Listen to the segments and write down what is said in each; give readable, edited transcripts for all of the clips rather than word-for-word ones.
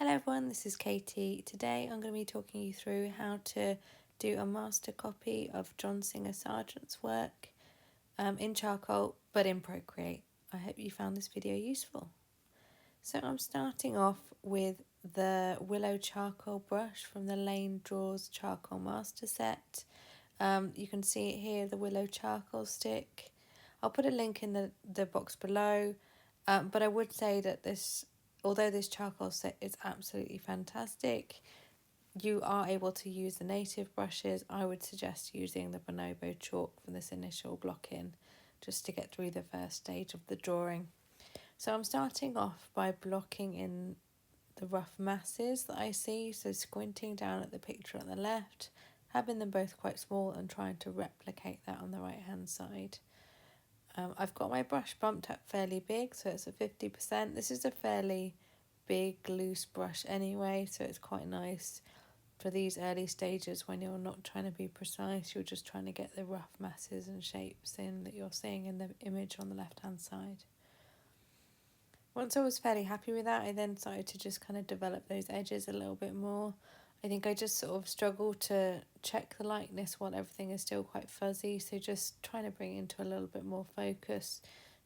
Hello everyone, this is Katie. Today I'm going to be talking you through how to do a master copy of John Singer Sargent's work in charcoal but in Procreate. I hope you found this video useful. So I'm starting off with the Willow charcoal brush from the Lane Draws charcoal master set. You can see it here, the Willow charcoal stick. I'll put a link in the box below, but I would say that although this charcoal set is absolutely fantastic, you are able to use the native brushes. I would suggest using the Bonobo chalk for this initial block-in, just to get through the first stage of the drawing. So I'm starting off by blocking in the rough masses that I see, so squinting down at the picture on the left, having them both quite small and trying to replicate that on the right hand side. I've got my brush bumped up fairly big, so it's a 50%. This is a fairly big loose brush anyway, so it's quite nice for these early stages when you're not trying to be precise, you're just trying to get the rough masses and shapes in that you're seeing in the image on the left hand side. Once I was fairly happy with that, I then started to just kind of develop those edges a little bit more. I think I just sort of struggled to check the likeness while everything is still quite fuzzy, so just trying to bring it into a little bit more focus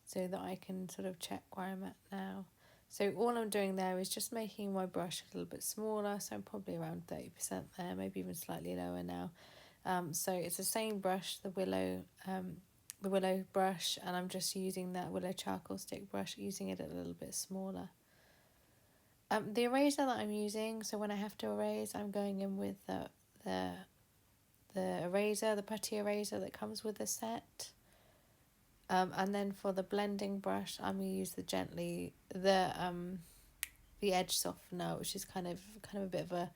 so that I can sort of check where I'm at now. So all I'm doing there is just making my brush a little bit smaller, so I'm probably around 30% there, maybe even slightly lower now. So it's the same brush, the Willow brush, and I'm just using that Willow charcoal stick brush, using it a little bit smaller. The eraser that I'm using, so when I have to erase, I'm going in with the eraser, the putty eraser that comes with the set. And then for the blending brush, I'm going to use the edge softener, which is kind of a bit of a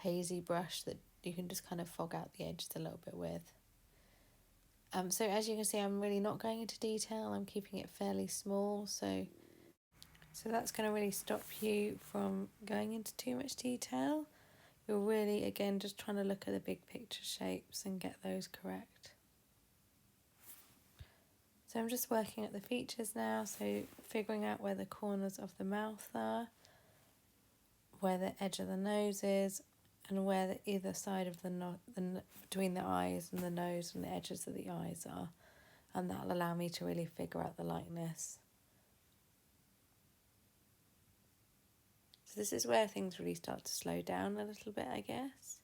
hazy brush that you can just kind of fog out the edges a little bit with. So as you can see, I'm really not going into detail. I'm keeping it fairly small, so that's going to really stop you from going into too much detail. You're really, again, just trying to look at the big picture shapes and get those correct. So I'm just working at the features now, so figuring out where the corners of the mouth are, where the edge of the nose is, and where either side of between the eyes and the nose and the edges of the eyes are. And that'll allow me to really figure out the likeness. So this is where things really start to slow down a little bit, I guess.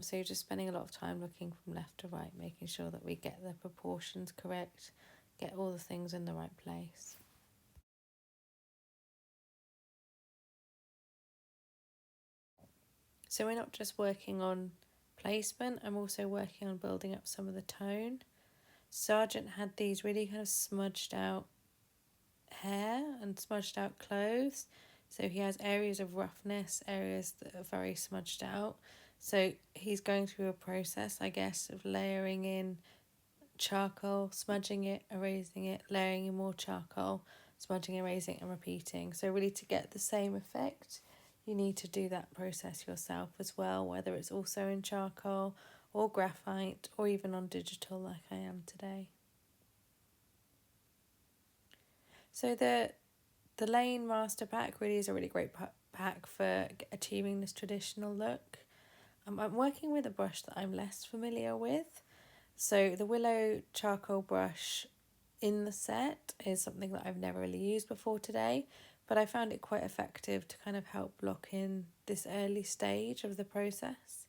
So you're just spending a lot of time looking from left to right, making sure that we get the proportions correct, get all the things in the right place. So we're not just working on placement, I'm also working on building up some of the tone. Sargent had these really kind of smudged out hair and smudged out clothes. So he has areas of roughness, areas that are very smudged out. So he's going through a process, I guess, of layering in charcoal, smudging it, erasing it, layering in more charcoal, smudging, erasing, and repeating. So really, to get the same effect, you need to do that process yourself as well, whether it's also in charcoal or graphite or even on digital like I am today. So the Lane Master Pack really is a really great pack for achieving this traditional look. I'm working with a brush that I'm less familiar with. So the Willow charcoal brush in the set is something that I've never really used before today, but I found it quite effective to kind of help block in this early stage of the process.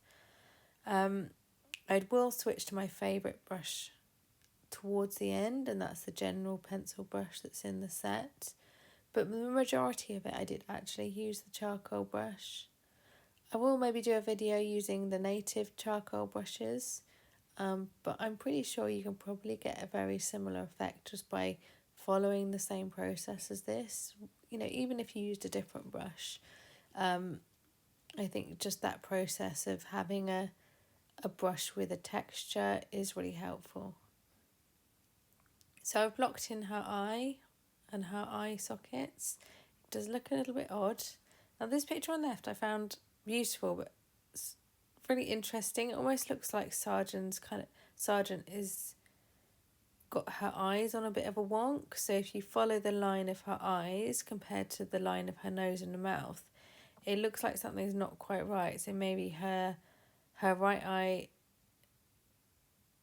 I will switch to my favourite brush towards the end, and that's the general pencil brush that's in the set. But the majority of it I did actually use the charcoal brush. I will maybe do a video using the native charcoal brushes, but I'm pretty sure you can probably get a very similar effect just by following the same process as this. You know, even if you used a different brush, I think just that process of having a brush with a texture is really helpful. So I've blocked in her eye and her eye sockets. It does look a little bit odd. Now this picture on the left I found beautiful, but it's really interesting. It almost looks like Sargent is got her eyes on a bit of a wonk. So if you follow the line of her eyes compared to the line of her nose and the mouth, it looks like something's not quite right. So maybe her right eye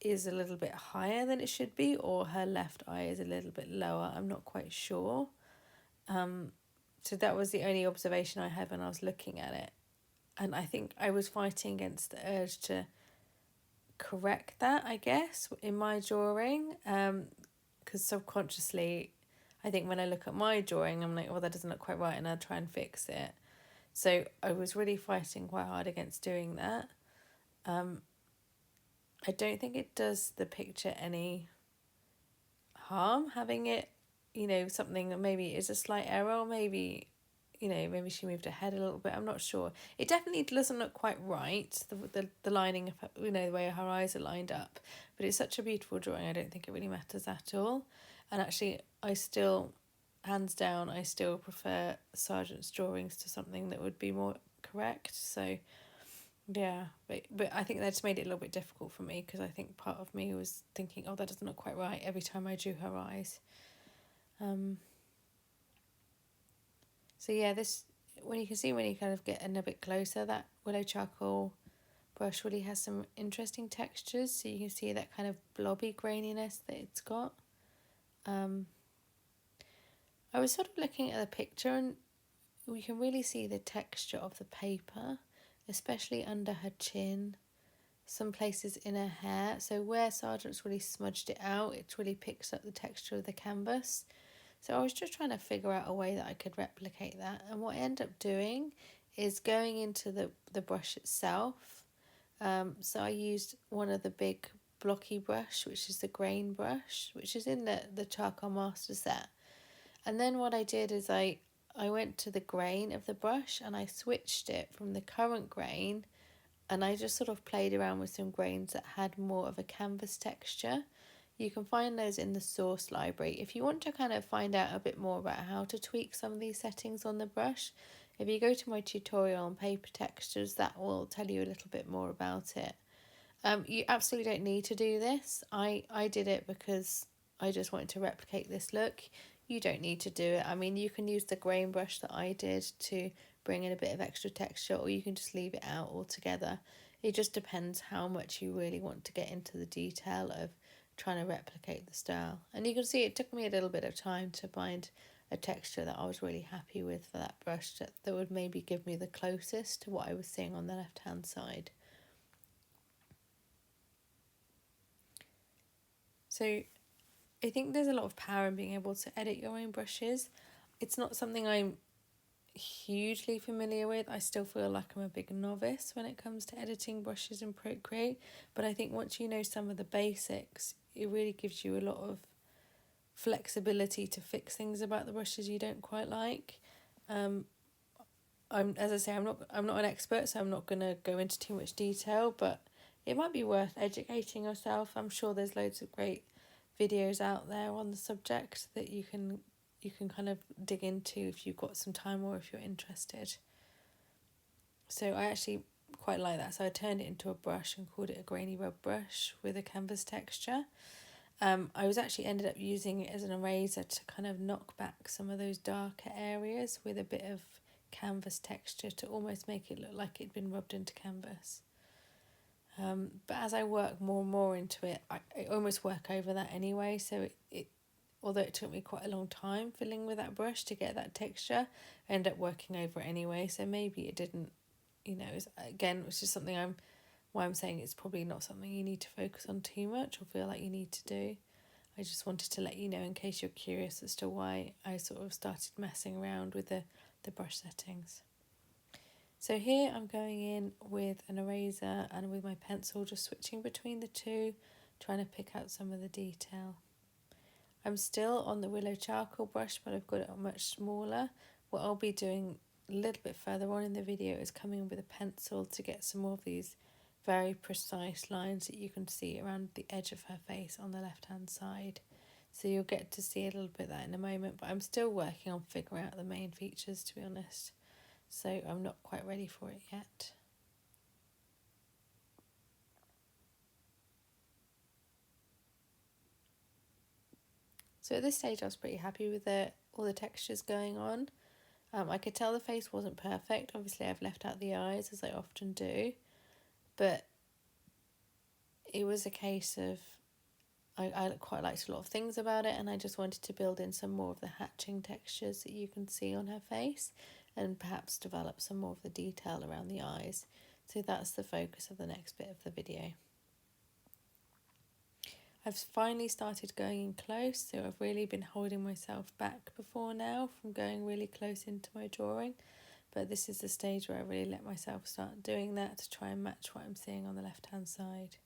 is a little bit higher than it should be, or her left eye is a little bit lower. I'm not quite sure. So that was the only observation I had when I was looking at it. And I think I was fighting against the urge to correct that, I guess, in my drawing. Because subconsciously, I think when I look at my drawing, I'm like, well, that doesn't look quite right, and I'll try and fix it. So I was really fighting quite hard against doing that. I don't think it does the picture any harm having it, something that maybe is a slight error, or maybe, maybe she moved her head a little bit. I'm not sure. It definitely doesn't look quite right, the lining of her, the way her eyes are lined up. But it's such a beautiful drawing, I don't think it really matters at all. And actually, hands down, I still prefer Sargent's drawings to something that would be more correct. So yeah, but I think that just made it a little bit difficult for me, because I think part of me was thinking, oh, that doesn't look quite right every time I drew her eyes. So yeah, when you kind of get in a bit closer, that willow charcoal brush really has some interesting textures. So you can see that kind of blobby graininess that it's got. I was sort of looking at the picture, and we can really see the texture of the paper, especially under her chin, some places in her hair. So where Sargent's really smudged it out, it really picks up the texture of the canvas. So I was just trying to figure out a way that I could replicate that. And what I ended up doing is going into the brush itself. So I used one of the big blocky brush, which is the grain brush, which is in the Charcoal Master set. And then what I did is I went to the grain of the brush, and I switched it from the current grain, and I just sort of played around with some grains that had more of a canvas texture. You can find those in the source library. If you want to kind of find out a bit more about how to tweak some of these settings on the brush, if you go to my tutorial on paper textures, that will tell you a little bit more about it. You absolutely don't need to do this. I did it because I just wanted to replicate this look. You don't need to do it. I mean, you can use the grain brush that I did to bring in a bit of extra texture, or you can just leave it out altogether. It just depends how much you really want to get into the detail of trying to replicate the style. And you can see it took me a little bit of time to find a texture that I was really happy with for that brush, that would maybe give me the closest to what I was seeing on the left hand side. So I think there's a lot of power in being able to edit your own brushes. It's not something I'm hugely familiar with. I still feel like I'm a big novice when it comes to editing brushes in Procreate, but I think once you know some of the basics, it really gives you a lot of flexibility to fix things about the brushes you don't quite like. I'm not an expert, so I'm not going to go into too much detail, but it might be worth educating yourself. I'm sure there's loads of great videos out there on the subject that you can kind of dig into if you've got some time, or if you're interested. So I actually quite like that. So I turned it into a brush and called it a grainy rub brush with a canvas texture. I was actually ended up using it as an eraser to kind of knock back some of those darker areas with a bit of canvas texture to almost make it look like it'd been rubbed into canvas. But as I work more and more into it, I almost work over that anyway. So it although it took me quite a long time fiddling with that brush to get that texture, I ended up working over it anyway. So maybe it didn't, it's just something why I'm saying it's probably not something you need to focus on too much or feel like you need to do. I just wanted to let you know in case you're curious as to why I sort of started messing around with the brush settings. So here I'm going in with an eraser and with my pencil, just switching between the two, trying to pick out some of the detail. I'm still on the willow charcoal brush, but I've got it much smaller. What I'll be doing a little bit further on in the video is coming in with a pencil to get some more of these very precise lines that you can see around the edge of her face on the left hand side. So you'll get to see a little bit of that in a moment, but I'm still working on figuring out the main features, to be honest. So I'm not quite ready for it yet. So at this stage I was pretty happy with all the textures going on. I could tell the face wasn't perfect. Obviously, I've left out the eyes, as I often do. But it was a case of I quite liked a lot of things about it, and I just wanted to build in some more of the hatching textures that you can see on her face, and perhaps develop some more of the detail around the eyes. So that's the focus of the next bit of the video. I've finally started going in close, so I've really been holding myself back before now from going really close into my drawing, but this is the stage where I really let myself start doing that to try and match what I'm seeing on the left hand side.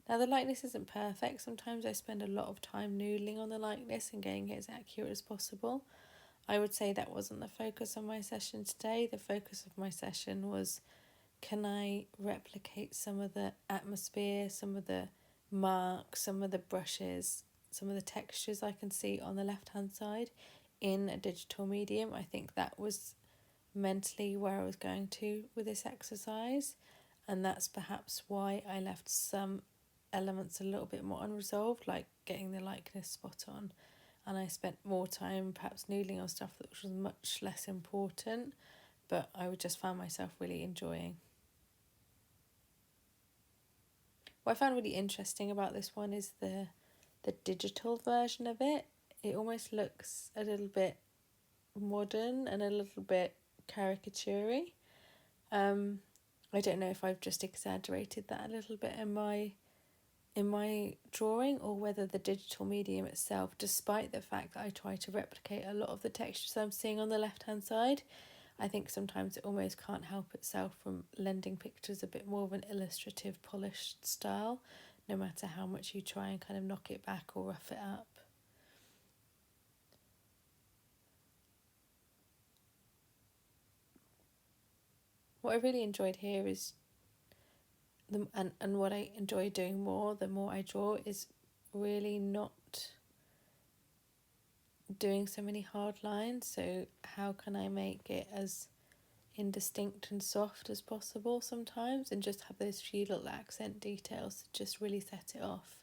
Now the likeness isn't perfect. Sometimes I spend a lot of time noodling on the likeness and getting it as accurate as possible. I would say that wasn't the focus of my session today. The focus of my session was, can I replicate some of the atmosphere, some of the marks, some of the brushes, some of the textures I can see on the left hand side in a digital medium? I think that was mentally where I was going to with this exercise, and that's perhaps why I left some elements a little bit more unresolved, like getting the likeness spot on, and I spent more time perhaps noodling on stuff that was much less important, but I would just found myself really enjoying. What I found really interesting about this one is the digital version of it. It almost looks a little bit modern and a little bit caricature-y. I don't know if I've just exaggerated that a little bit in my drawing, or whether the digital medium itself, despite the fact that I try to replicate a lot of the textures I'm seeing on the left hand side, I think sometimes it almost can't help itself from lending pictures a bit more of an illustrative, polished style, no matter how much you try and kind of knock it back or rough it up. What I really enjoyed here is, and what I enjoy doing more the more I draw, is really not doing so many hard lines. So how can I make it as indistinct and soft as possible sometimes, and just have those few little accent details to just really set it off.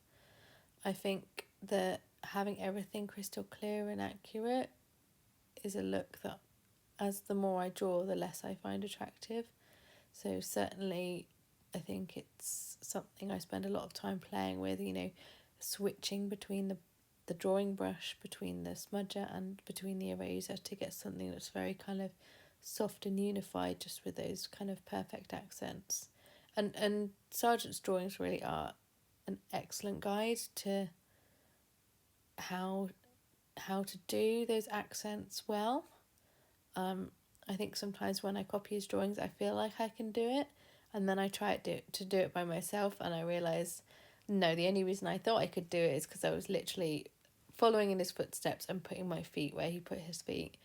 I think that having everything crystal clear and accurate is a look that, as the more I draw, the less I find attractive. So certainly I think it's something I spend a lot of time playing with, switching between the drawing brush, between the smudger and between the eraser, to get something that's very kind of soft and unified, just with those kind of perfect accents. And Sargent's drawings really are an excellent guide to how to do those accents well. I think sometimes when I copy his drawings, I feel like I can do it, and then I try to do it by myself, and I realise, no, the only reason I thought I could do it is because I was literally following in his footsteps and putting my feet where he put his feet,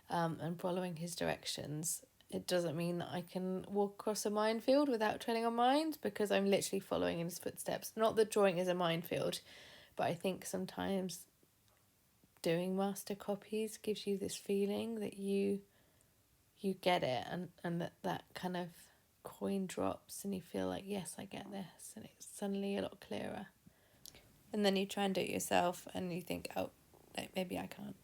and following his directions. It doesn't mean that I can walk across a minefield without treading on mines, because I'm literally following in his footsteps. Not that drawing is a minefield, but I think sometimes doing master copies gives you this feeling that you get it, and that kind of coin drops and you feel like, yes, I get this, and it's suddenly a lot clearer. And then you try and do it yourself and you think, oh, maybe I can't.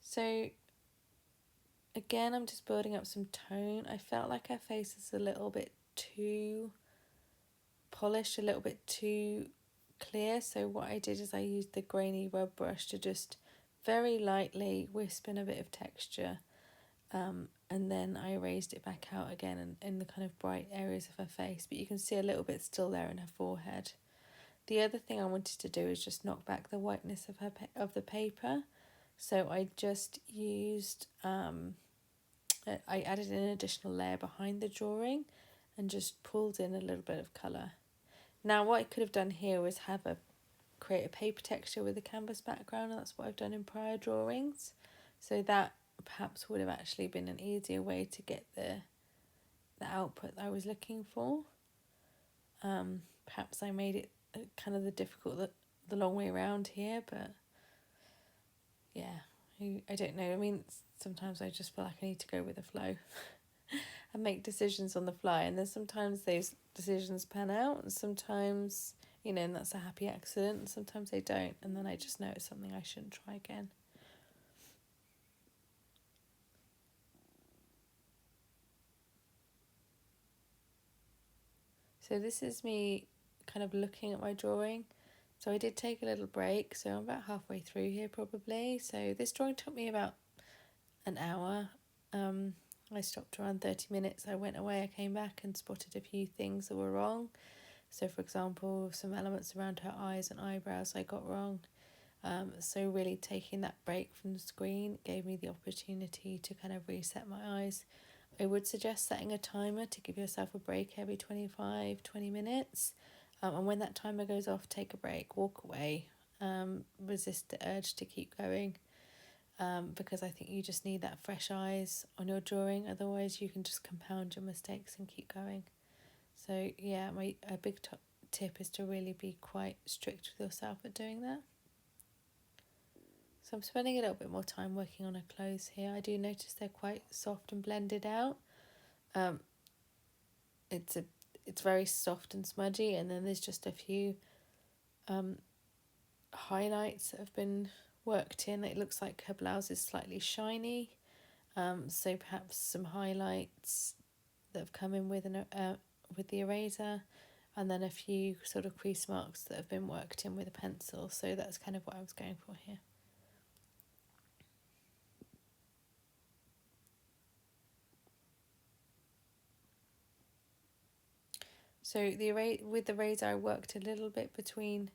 So again, I'm just building up some tone. I felt like her face is a little bit too polished, a little bit too clear. So what I did is I used the grainy rub brush to just very lightly wisp in a bit of texture, and then I erased it back out again in the kind of bright areas of her face, but you can see a little bit still there in her forehead. The other thing I wanted to do is just knock back the whiteness of of the paper, so I just used I added an additional layer behind the drawing and just pulled in a little bit of colour. Now what I could have done here was create a paper texture with a canvas background, and that's what I've done in prior drawings. So that perhaps would have actually been an easier way to get the output that I was looking for. Perhaps I made it kind of the long way around here, but yeah, I don't know. I mean, sometimes I just feel like I need to go with the flow and make decisions on the fly, and then sometimes those decisions pan out and sometimes and that's a happy accident. Sometimes they don't, and then I just know it's something I shouldn't try again. So this is me kind of looking at my drawing. So I did take a little break, so I'm about halfway through here probably. So this drawing took me about an hour. I stopped around 30 minutes. I went away, I came back and spotted a few things that were wrong. So for example, some elements around her eyes and eyebrows I got wrong. So really taking that break from the screen gave me the opportunity to kind of reset my eyes. I would suggest setting a timer to give yourself a break every 20 minutes. And when that timer goes off, take a break, walk away, resist the urge to keep going. Because I think you just need that fresh eyes on your drawing. Otherwise, you can just compound your mistakes and keep going. So yeah, a big tip is to really be quite strict with yourself at doing that. So I'm spending a little bit more time working on her clothes here. I do notice they're quite soft and blended out. It's very soft and smudgy, and then there's just a few highlights that have been worked in. It looks like her blouse is slightly shiny, so perhaps some highlights that have come in with the eraser, and then a few sort of crease marks that have been worked in with a pencil. So that's kind of what I was going for here. So with the eraser, I worked a little bit between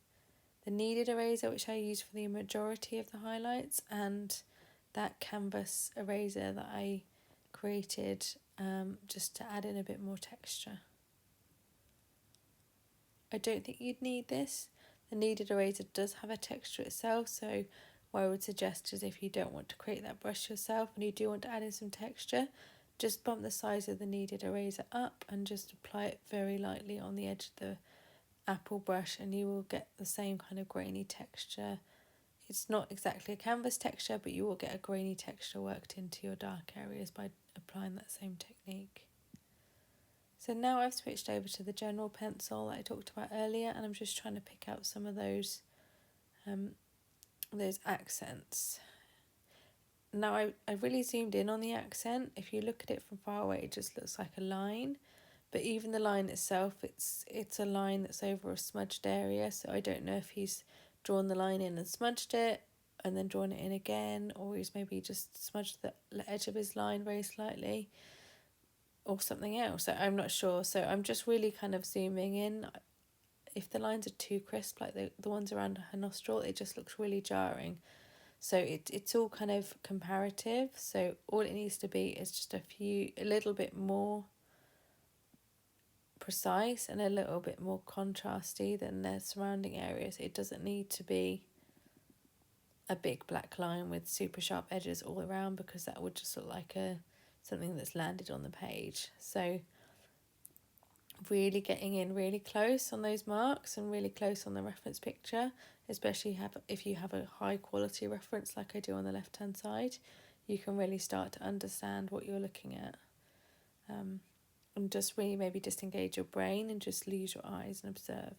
the kneaded eraser, which I use for the majority of the highlights, and that canvas eraser that I created just to add in a bit more texture. I don't think you'd need this. The kneaded eraser does have a texture itself, so what I would suggest is if you don't want to create that brush yourself and you do want to add in some texture, just bump the size of the kneaded eraser up and just apply it very lightly on the edge of the apple brush, and you will get the same kind of grainy texture. It's not exactly a canvas texture, but you will get a grainy texture worked into your dark areas by applying that same technique. So now I've switched over to the general pencil that I talked about earlier, and I'm just trying to pick out some of those accents. Now I really zoomed in on the accent. If you look at it from far away, it just looks like a line. But even the line itself, it's a line that's over a smudged area. So I don't know if he's drawn the line in and smudged it and then drawn it in again, or he's maybe just smudged the edge of his line very slightly, or something else. So I'm not sure. So I'm just really kind of zooming in. If the lines are too crisp, like the ones around her nostril, it just looks really jarring. So it's all kind of comparative. So all it needs to be is just a little bit more precise and a little bit more contrasty than their surrounding areas. It doesn't need to be a big black line with super sharp edges all around, because that would just look like something that's landed on the page. So really getting in really close on those marks and really close on the reference picture, especially if you have a high quality reference like I do on the left hand side, you can really start to understand what you're looking at. And just really maybe disengage your brain and just use your eyes and observe.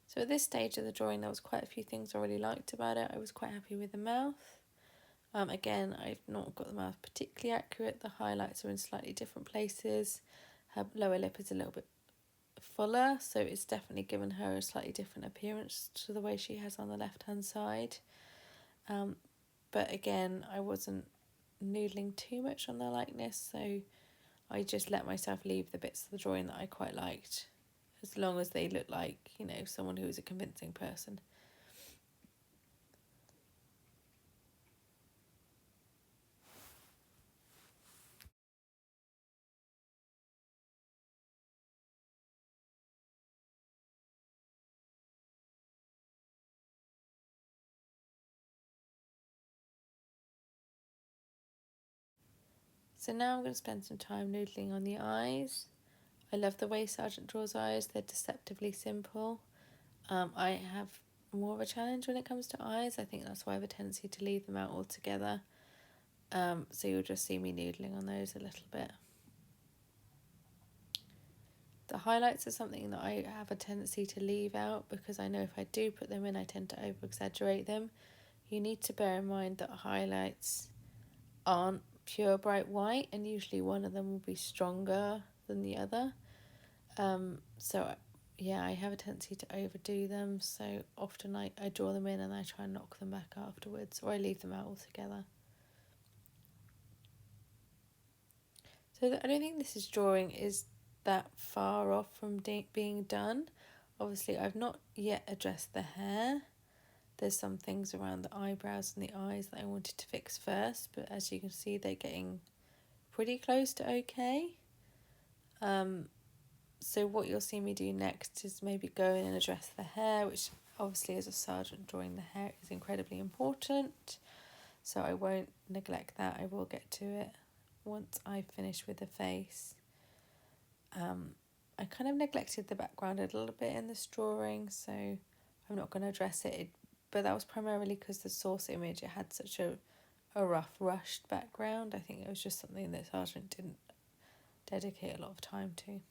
So at this stage of the drawing, there was quite a few things I really liked about it. I was quite happy with the mouth. Again, I've not got the mouth particularly accurate. The highlights are in slightly different places. Her lower lip is a little bit fuller, so it's definitely given her a slightly different appearance to the way she has on the left-hand side. But again, I wasn't noodling too much on the likeness, so I just let myself leave the bits of the drawing that I quite liked, as long as they look like, someone who is a convincing person. So now I'm going to spend some time noodling on the eyes. I love the way Sargent draws eyes, they're deceptively simple. I have more of a challenge when it comes to eyes. I think that's why I have a tendency to leave them out altogether. So you'll just see me noodling on those a little bit. The highlights are something that I have a tendency to leave out because I know if I do put them in, I tend to over-exaggerate them. You need to bear in mind that highlights aren't pure bright white, and usually one of them will be stronger than the other. So yeah, I have a tendency to overdo them, so often I draw them in and I try and knock them back afterwards, or I leave them out altogether. So I don't think this drawing is that far off from being done. Obviously, I've not yet addressed the hair. There's some things around the eyebrows and the eyes that I wanted to fix first, but as you can see, they're getting pretty close to okay. So what you'll see me do next is maybe go in and address the hair, which obviously as a sergeant drawing the hair is incredibly important. So I won't neglect that. I will get to it once I finish with the face. I kind of neglected the background a little bit in this drawing, so I'm not going to address it. But that was primarily because the source image, it had such a rough, rushed background. I think it was just something that Sargent didn't dedicate a lot of time to.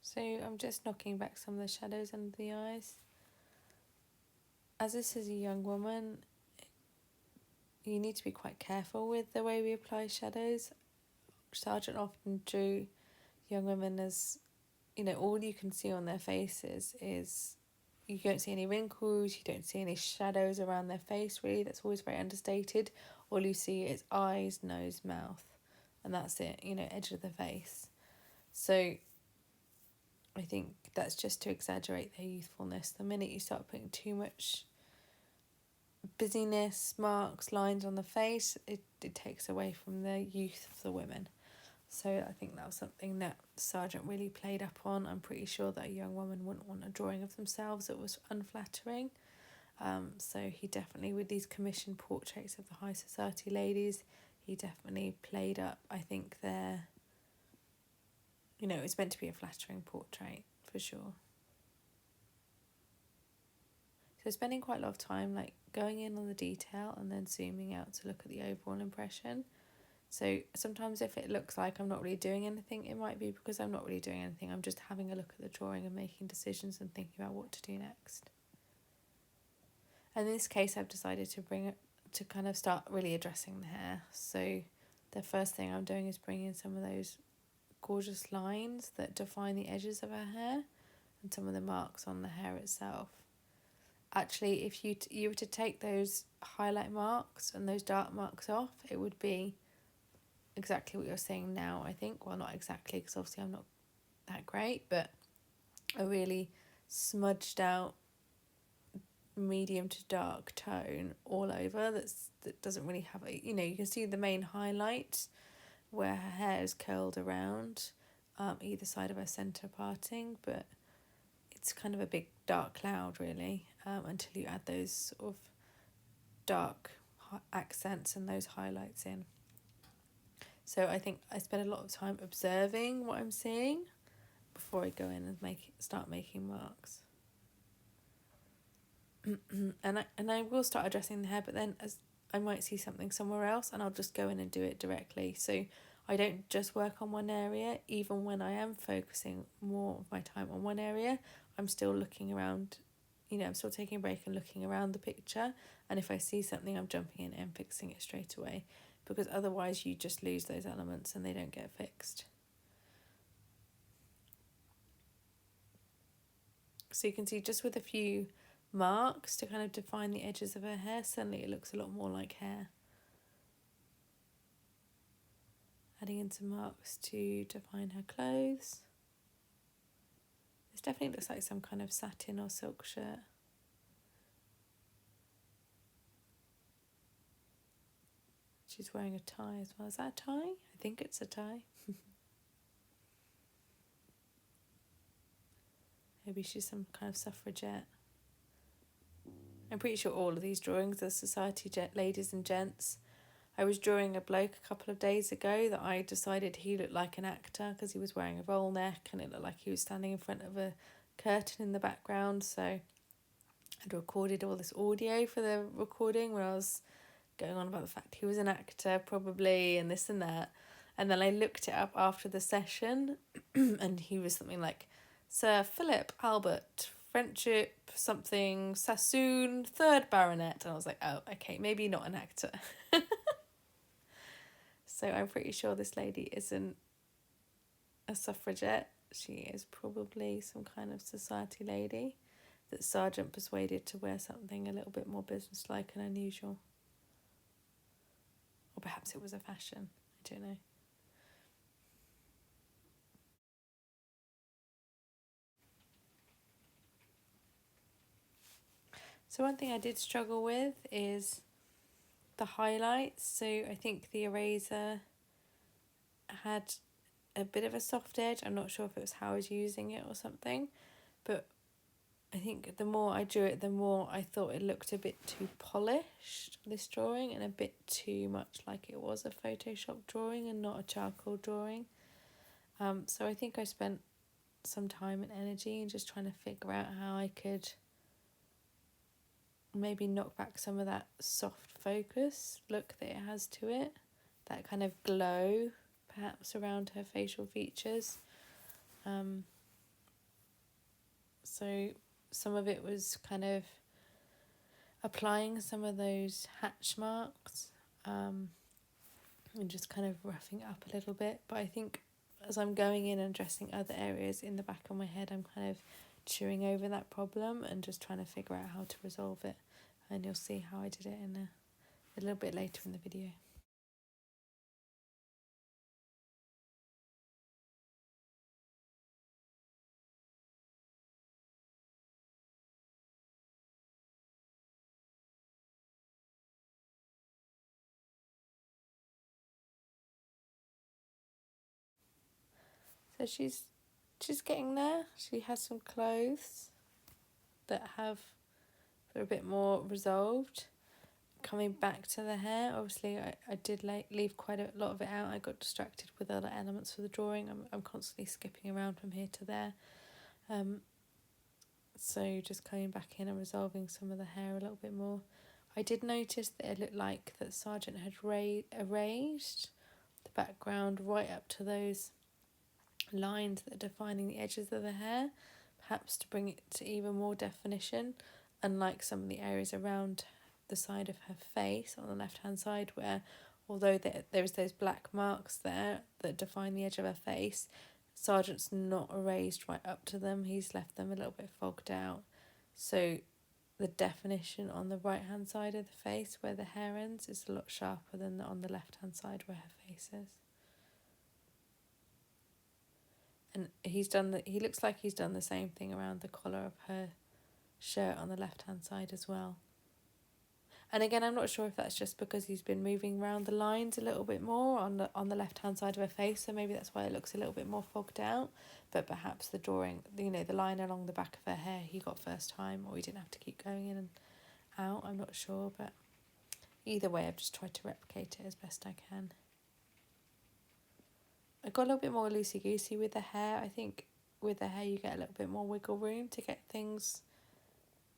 So I'm just knocking back some of the shadows under the eyes. As this is a young woman, you need to be quite careful with the way we apply shadows. Sargent often drew young women as, all you can see on their faces is, you don't see any wrinkles, you don't see any shadows around their face really, that's always very understated. All you see is eyes, nose, mouth, and that's it, edge of the face. So I think that's just to exaggerate their youthfulness. The minute you start putting too much busyness, marks, lines on the face, it takes away from the youth of the women. So I think that was something that Sargent really played up on. I'm pretty sure that a young woman wouldn't want a drawing of themselves that was unflattering. So he definitely, with these commissioned portraits of the high society ladies, he definitely played up, I think, their, it's meant to be a flattering portrait, for sure. So spending quite a lot of time going in on the detail and then zooming out to look at the overall impression. So sometimes if it looks like I'm not really doing anything, it might be because I'm not really doing anything. I'm just having a look at the drawing and making decisions and thinking about what to do next. And in this case, I've decided to kind of start really addressing the hair. So the first thing I'm doing is bringing in some of those gorgeous lines that define the edges of her hair and some of the marks on the hair itself. Actually, if you were to take those highlight marks and those dark marks off, it would be exactly what you're seeing now, I think. Well, not exactly, because obviously I'm not that great, but a really smudged out medium to dark tone all over that doesn't really have a, you can see the main highlight where her hair is curled around either side of her centre parting, but it's kind of a big dark cloud really until you add those sort of dark accents and those highlights in. So I think I spend a lot of time observing what I'm seeing before I go in and start making marks. and I will start addressing the hair, but then as I might see something somewhere else and I'll just go in and do it directly. So I don't just work on one area. Even when I am focusing more of my time on one area, I'm still looking around, I'm still taking a break and looking around the picture, and if I see something, I'm jumping in and fixing it straight away, because otherwise you just lose those elements and they don't get fixed. So you can see, just with a few marks to kind of define the edges of her hair, suddenly it looks a lot more like hair. Adding in some marks to define her clothes. This definitely looks like some kind of satin or silk shirt. She's wearing a tie as well. Is that a tie? I think it's a tie. Maybe she's some kind of suffragette. I'm pretty sure all of these drawings are society ladies and gents. I was drawing a bloke a couple of days ago that I decided he looked like an actor because he was wearing a roll neck and it looked like he was standing in front of a curtain in the background. So I'd recorded all this audio for the recording where I was going on about the fact he was an actor probably and this and that. And then I looked it up after the session and he was something like Sir Philip Albert Friendship something Sassoon 3rd Baronet. And I was like, oh, okay, maybe not an actor. So I'm pretty sure this lady isn't a suffragette. She is probably some kind of society lady that Sargent persuaded to wear something a little bit more businesslike and unusual. Or perhaps it was a fashion. I don't know. So one thing I did struggle with is the highlights. So I think the eraser had a bit of a soft edge. I'm not sure if it was how I was using it or something, but I think the more I drew it, the more I thought it looked a bit too polished, this drawing, and a bit too much like it was a Photoshop drawing and not a charcoal drawing. So I think I spent some time and energy in just trying to figure out how I could maybe knock back some of that soft focus look that it has to it, that kind of glow perhaps around her facial features. So some of it was kind of applying some of those hatch marks and just kind of roughing it up a little bit. But I think as I'm going in and addressing other areas in the back of my head, I'm kind of chewing over that problem and just trying to figure out how to resolve it. And you'll see how I did it in a little bit later in the video. So she's getting there. She has some clothes that are a bit more resolved. Coming back to the hair, obviously I did leave quite a lot of it out. I got distracted with other elements for the drawing. I'm constantly skipping around from here to there. So just coming back in and resolving some of the hair a little bit more. I did notice that it looked like that Sargent had erased the background right up to those lines that are defining the edges of the hair, perhaps to bring it to even more definition, unlike some of the areas around the side of her face on the left hand side, where although there's those black marks there that define the edge of her face, Sargent's not erased right up to them. He's left them a little bit fogged out. So the definition on the right hand side of the face where the hair ends is a lot sharper than on the left hand side where her face is. And he looks like he's done the same thing around the collar of her shirt on the left hand side as well. And again, I'm not sure if that's just because he's been moving around the lines a little bit more on the left hand side of her face, so maybe that's why it looks a little bit more fogged out. But perhaps the drawing, the line along the back of her hair, he got first time, or he didn't have to keep going in and out. I'm not sure, but either way, I've just tried to replicate it as best I can. I got a little bit more loosey-goosey with the hair. I think with the hair you get a little bit more wiggle room to get things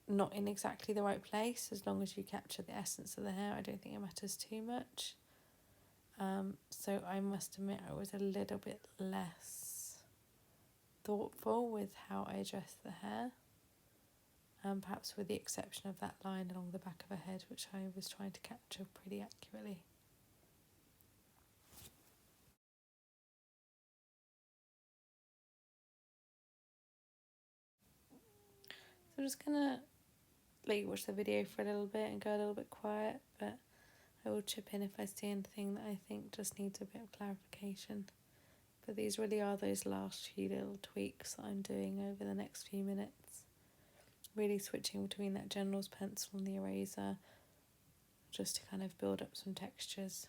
not in exactly the right place. As long as you capture the essence of the hair, I don't think it matters too much. So I must admit I was a little bit less thoughtful with how I addressed the hair. perhaps with the exception of that line along the back of her head, which I was trying to capture pretty accurately. So I'm just going to let you watch the video for a little bit and go a little bit quiet, but I will chip in if I see anything that I think just needs a bit of clarification. But these really are those last few little tweaks that I'm doing over the next few minutes. Really switching between that general's pencil and the eraser, just to kind of build up some textures,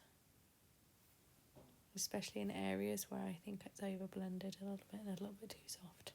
especially in areas where I think it's over blended a little bit and a little bit too soft.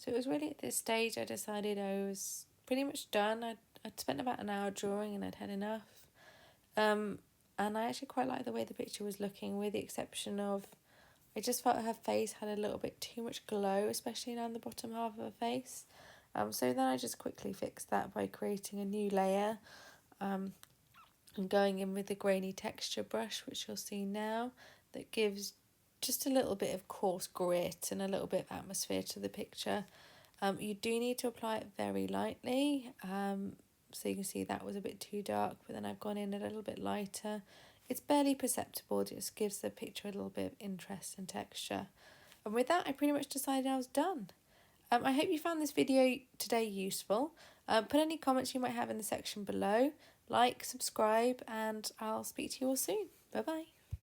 So it was really at this stage I decided I was pretty much done. I'd spent about an hour drawing and I'd had enough. And I actually quite liked the way the picture was looking, with the exception of I just felt her face had a little bit too much glow, especially down the bottom half of her face. So then I just quickly fixed that by creating a new layer and going in with the grainy texture brush, which you'll see now, that gives just a little bit of coarse grit and a little bit of atmosphere to the picture. You do need to apply it very lightly, so you can see that was a bit too dark, but then I've gone in a little bit lighter. It's barely perceptible, it just gives the picture a little bit of interest and texture. And with that, I pretty much decided I was done. I hope you found this video today useful. Put any comments you might have in the section below. Like, subscribe, and I'll speak to you all soon. Bye bye.